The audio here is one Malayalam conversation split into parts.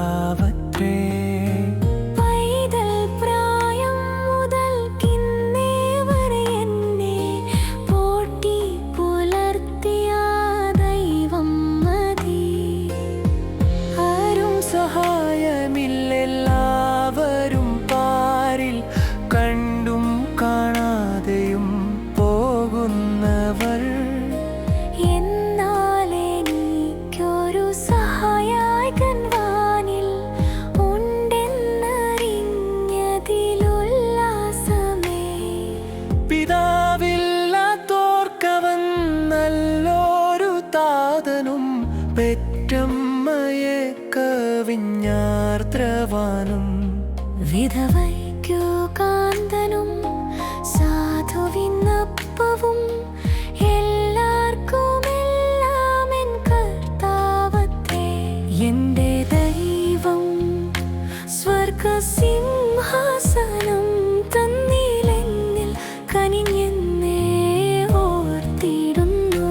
കർത്താവത്രേ. സഹായമില്ലെല്ലാവരും പാരിൽ കണ്ടും കാണാതെയും പോകുന്നവർ. എന്നാൽ എനിക്കൊരു സഹായകൻ വാനിൽ ഉണ്ടെന്നറിഞ്ഞതിലുല്ലാസമേ. പിതാവില്ലാത്തോർക്കവൻ നല്ലൊരു താതനും പെറ്റമ്മയെ കവിഞ്ഞാർദ്രവാനും. വിധവയ്ക്കു കാന്തനും സാധുവിനപ്പവും എല്ലാവർക്കുമെല്ലാം എൻ കർത്താവത്രേ. എന്റെ ദൈവം സ്വർഗസിംഹാസനം തന്നിലെന്നിൽ കനിഞ്ഞെന്നേ ഓർത്തിടുന്നു.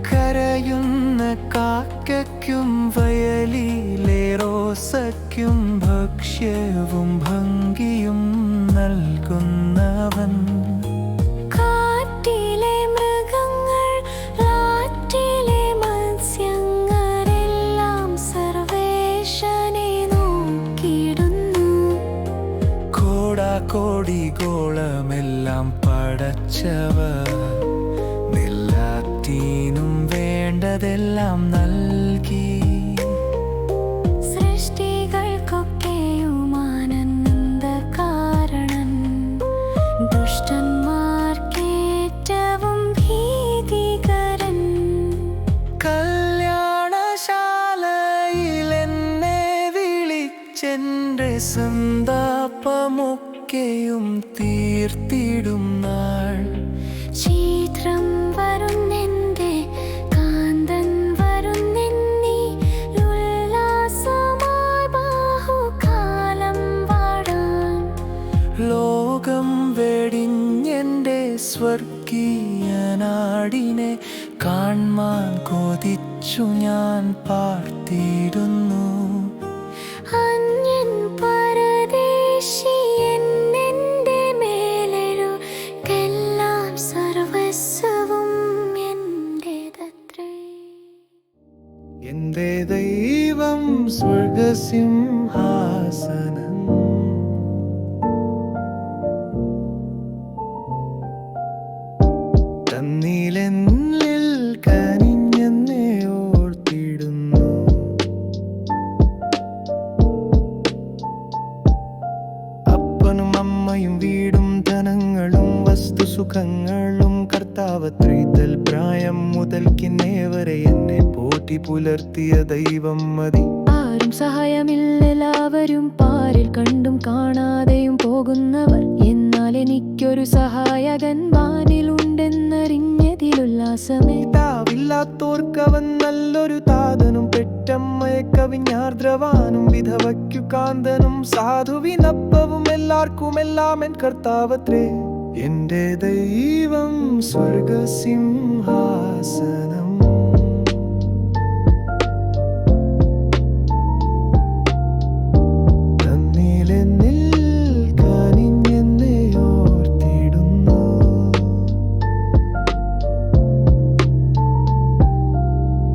കരയുന്ന കാക്കയ്ക്കും വയലിലെ റോസയ്ക്കും ഭക്ഷ്യവും ഭംഗിയും നൽകുന്നവൻ. കാട്ടിലെ മൃഗങ്ങൾ ആറ്റിലെ മത്സ്യങ്ങളെല്ലാം സർവേശനെ നോക്കിയിടുന്നു. കോടാകോടിഗോളമെല്ലാം പടച്ചവർ എല്ലാത്തിനും വേണ്ടതെല്ലാം നൽകി. സൃഷ്ടികൾക്കൊക്കെയും ആനന്ദകാരണൻ, ദുഷ്ടന്മാർക്കേറ്റവും ഭീതികരൻ. കല്യാണശാലയിൽ എന്നെ വിളിച്ചെന്റെ സന്താപമൊക്കെയും തീർത്തിടും നാൾ. ശീഘ്രം വരുന്നെന്റെ കാന്തൻ വരുന്നെന്നീ ഉല്ലാസമായി ബാഹുകാലം വാടാൻ. ലോകം വെടിഞ്ഞെന്റെ സ്വർഗീയ നാടിനെ കാൺമാൻ കൊതിച്ചു ഞാൻ പാർത്തിടുന്നു. അന്യൻ പരദേശി എന്നെന്റെ മേലെഴുകെല്ലാം സർവസ്വവും എന്റേതത്രേ. എന്റെ ദൈവം സ്വർഗസിംഹാസനം തന്നിലെന്നിൽ കനിഞ്ഞെന്നേ ഓർത്തിടുന്നു. അപ്പനും അമ്മയും വീടും ധനങ്ങളും വസ്തുസുഖങ്ങളും കർത്താവത്രേ. പ്രായം മുതൽക്കിന്നേ വരെ എന്നെ പോറ്റി പുലർത്തിയ ദൈവം മതി. ആരും സഹായമില്ലെല്ലാവരും പാരിൽ കണ്ടും കാണാതെയും പോകുന്നവർ. എന്നാൽ എനിക്കൊരു സഹായകൻ വാനിലുണ്ടെന്നറിഞ്ഞതിലുല്ലാസമേ. പിതാവില്ലാത്തോർക്കവൻ നല്ലൊരു താതനും പെറ്റമ്മയെ കവിഞ്ഞാർദ്രവാനും. വിധവയ്ക്കു കാന്തനും സാധുവിനപ്പവും എല്ലാവർക്കുമെല്ലാം എൻ കർത്താവത്രേ. എന്റെ ദൈവം സ്വർഗസിംഹാസനം തന്നിലെന്നിൽ കനിഞ്ഞെന്നേ ഓർത്തിടുന്നു.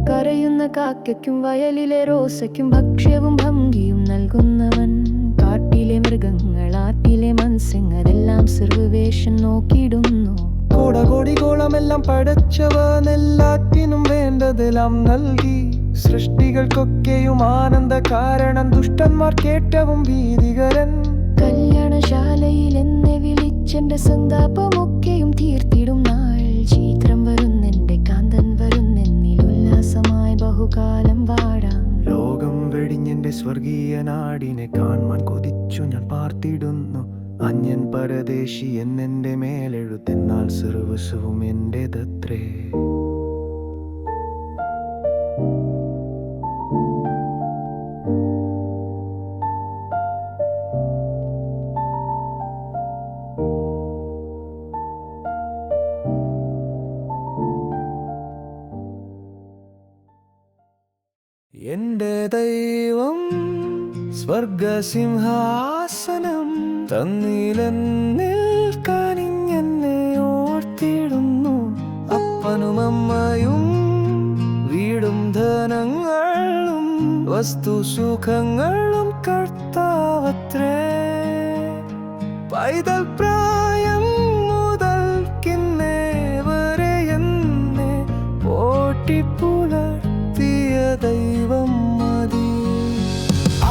കരയുന്ന കാക്കയ്ക്കും വയലിലെ റോസയ്ക്കും ഭക്ഷ്യവും ഭംഗിയും നൽകുന്നവൻ. കാട്ടിലെ മൃഗങ്ങൾ ആറ്റിലെ മത്സ്യങ്ങളെല്ലാം സർവ്വേശൻ നോക്കിയിടുന്നു. കോടാകോടിഗോളമെല്ലാം പടച്ചവൻ എല്ലാത്തിനും വേണ്ടതെല്ലാം നൽകി. സൃഷ്ടികൾക്കൊക്കെയും ആനന്ദ കാരണം, ദുഷ്ടന്മാർക്കേറ്റവും ഭീതികരൻ. കല്യാണശാലയിൽ എന്നെ വിളിച്ചെന്റെ സന്താപമൊക്കെയും തീർത്തിടും നാൾ. ശീഘ്രം വരുന്നെന്റെ കാന്തൻ വരുന്നെന്നിൽ ഉല്ലാസമായി ബഹുകാലം വാടാം. ലോകം വെടിഞ്ഞെന്റെ സ്വർഗീയ നാടിനെ കാൺമാൻ കൊതിച്ചു ഞാൻ പാർത്തിടുന്നു. അന്യൻ പരദേശി എന്നെന്റെ മേലെഴുത്തെന്നാൽ സർവസ്വവും എന്റേതത്രേ. ദൈവം സ്വർഗസിംഹാസനം തന്നിലെന്നിൽ കനിഞ്ഞെന്നെ ഓർത്തിടുന്നു. അപ്പനും അമ്മയും വീടും ധനങ്ങളും വസ്തുസുഖങ്ങളും കർത്താവത്രേ. പൈതൽ പ്രായം മുതൽക്കിന്നേ വരെ എന്നെ പോറ്റിപ്പുലർത്തിയ ദൈവം മതി.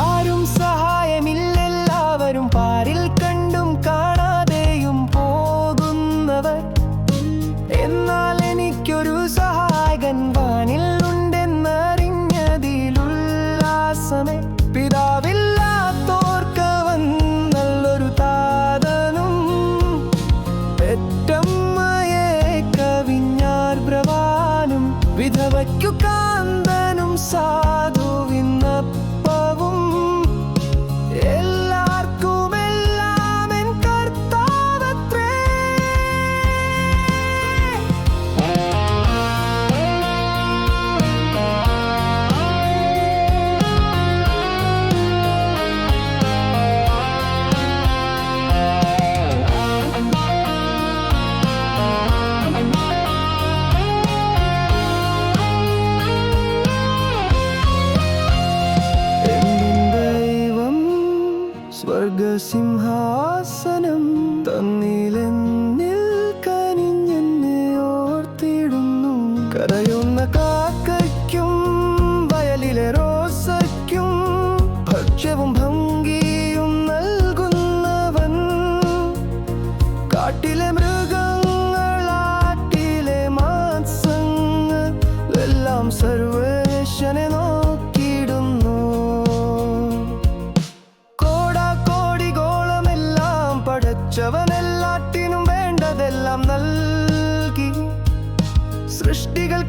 ആരും സഹായമില്ലെല്ലാവരും പാരിൽ കണ്ടും കാണാതെയും പോകുന്നവർ. എന്നാൽ എനിക്കൊരു സഹായകൻ വാനിൽ ഉണ്ടെന്നറിഞ്ഞതിലുല്ലാസമേ. പിതാവില്ലാത്തോർക്കവൻ നല്ലൊരു താതനും പെറ്റമ്മയെ കവിഞ്ഞാർ ബ്രവാനും വിധവയ്ക്കു കാന്തനും സാധുവിന്നപ്പവും എല്ലാവർക്കുമെല്ലാം എൻ കർത്താവത്രേ. സ്വർഗസിംഹാസനം തന്നിലെന്നിൽ കനിഞ്ഞെന്നെ ഓർത്തിടുന്നു. കരയുന്ന കാക്കയ്ക്കും വയലിലെ റോസയ്ക്കും ഭക്ഷ്യവും ഭംഗിയും നൽകുന്നവൻ. കാട്ടിലെ മൃഗങ്ങളാട്ടിലെ മാംസങ്ങൾ എല്ലാം സർവേശ്വരനെ നോക്കിയിടുന്നു. പടച്ചവനെല്ലാറ്റിനും വേണ്ടതെല്ലാം നൽകി. സൃഷ്ടികൾ